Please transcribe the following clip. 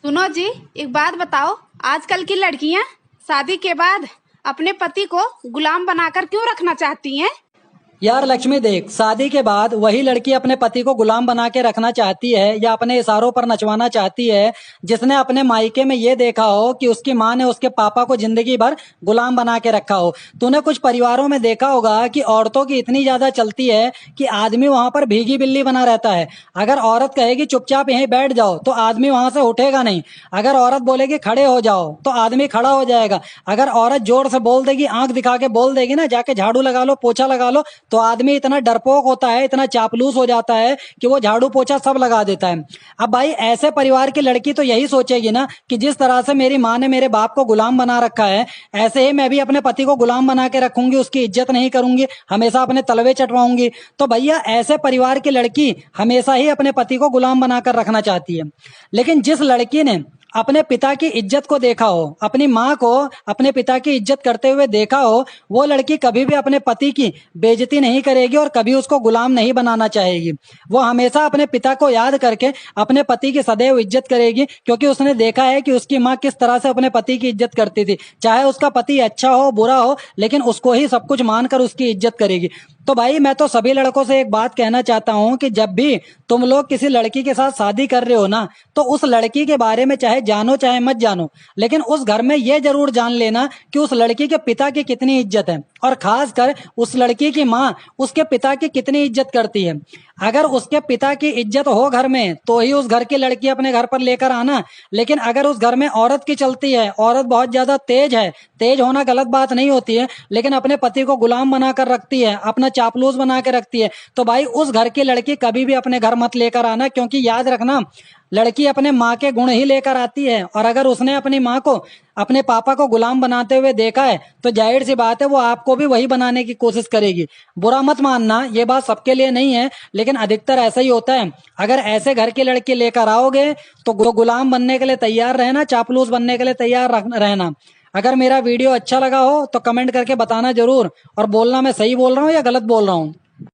सुनो जी, एक बात बताओ। आजकल की लड़कियां शादी के बाद अपने पति को गुलाम बनाकर क्यों रखना चाहती हैं? यार लक्ष्मी देख, शादी के बाद वही लड़की अपने पति को गुलाम बना के रखना चाहती है या अपने इशारों पर नचवाना चाहती है जिसने अपने मायके में ये देखा हो कि उसकी माँ ने उसके पापा को जिंदगी भर गुलाम बना के रखा हो। तूने कुछ परिवारों में देखा होगा कि औरतों की इतनी ज्यादा चलती है कि आदमी वहां पर भीगी बिल्ली बना रहता है। अगर औरत कहेगी चुपचाप यहीं बैठ जाओ तो आदमी वहां से उठेगा नहीं। अगर औरत बोलेगी खड़े हो जाओ तो आदमी खड़ा हो जाएगा। अगर औरत जोर से बोल देगी, आंख दिखा के बोल देगी ना, जाके झाड़ू लगा लो, पोछा लगा लो, तो आदमी इतना डरपोक होता है, इतना चापलूस हो जाता है कि वो झाड़ू पोछा सब लगा देता है। अब भाई ऐसे परिवार की लड़की तो यही सोचेगी ना कि जिस तरह से मेरी माँ ने मेरे बाप को गुलाम बना रखा है, ऐसे ही मैं भी अपने पति को गुलाम बना के रखूंगी, उसकी इज्जत नहीं करूंगी, हमेशा अपने तलवे चटवाऊंगी। तो भैया ऐसे परिवार की लड़की हमेशा ही अपने पति को गुलाम बनाकर रखना चाहती है। लेकिन जिस लड़की ने अपने पिता की इज्जत को देखा हो, अपनी माँ को अपने पिता की इज्जत करते हुए देखा हो, वो लड़की कभी भी अपने पति की बेइज्जती नहीं करेगी और कभी उसको गुलाम नहीं बनाना चाहेगी। वो हमेशा अपने पिता को याद करके अपने पति की सदैव इज्जत करेगी, क्योंकि उसने देखा है कि उसकी माँ किस तरह से अपने पति की इज्जत करती थी। चाहे उसका पति अच्छा हो बुरा हो, लेकिन उसको ही सब कुछ मानकर उसकी इज्जत करेगी। तो भाई मैं तो सभी लड़कों से एक बात कहना चाहता हूं कि जब भी तुम लोग किसी लड़की के साथ शादी कर रहे हो ना, तो उस लड़की के बारे में चाहे जानो चाहे मत जानो, लेकिन उस घर में ये जरूर जान लेना कि उस लड़की के पिता की कितनी इज्जत है, और खासकर उस लड़की की माँ उसके पिता की कितनी इज्जत करती है। अगर उसके पिता की इज्जत हो घर में तो ही उस घर की लड़की अपने घर पर लेकर आना। लेकिन अगर उस घर में औरत की चलती है, औरत बहुत ज्यादा तेज है, तेज होना गलत बात नहीं होती है, लेकिन अपने पति को गुलाम बनाकर रखती है, अपना चापलूस बना के रखती है, तो भाई उस घर की लड़की कभी भी अपने घर मत लेकर आना। क्योंकि याद रखना, लड़की अपने माँ के गुण ही लेकर आती है, और अगर उसने अपनी माँ को अपने पापा को गुलाम बनाते हुए देखा है तो जाहिर सी बात है वो आपको भी वही बनाने की कोशिश करेगी। बुरा मत मानना, ये बात सबके लिए नहीं है, लेकिन अधिकतर ऐसा ही होता है। अगर ऐसे घर की लड़की लेकर आओगे तो गुलाम बनने के लिए तैयार रहना, चापलूस बनने के लिए तैयार रहना। अगर मेरा वीडियो अच्छा लगा हो तो कमेंट करके बताना जरूर, और बोलना मैं सही बोल रहा हूँ या गलत बोल रहा हूँ।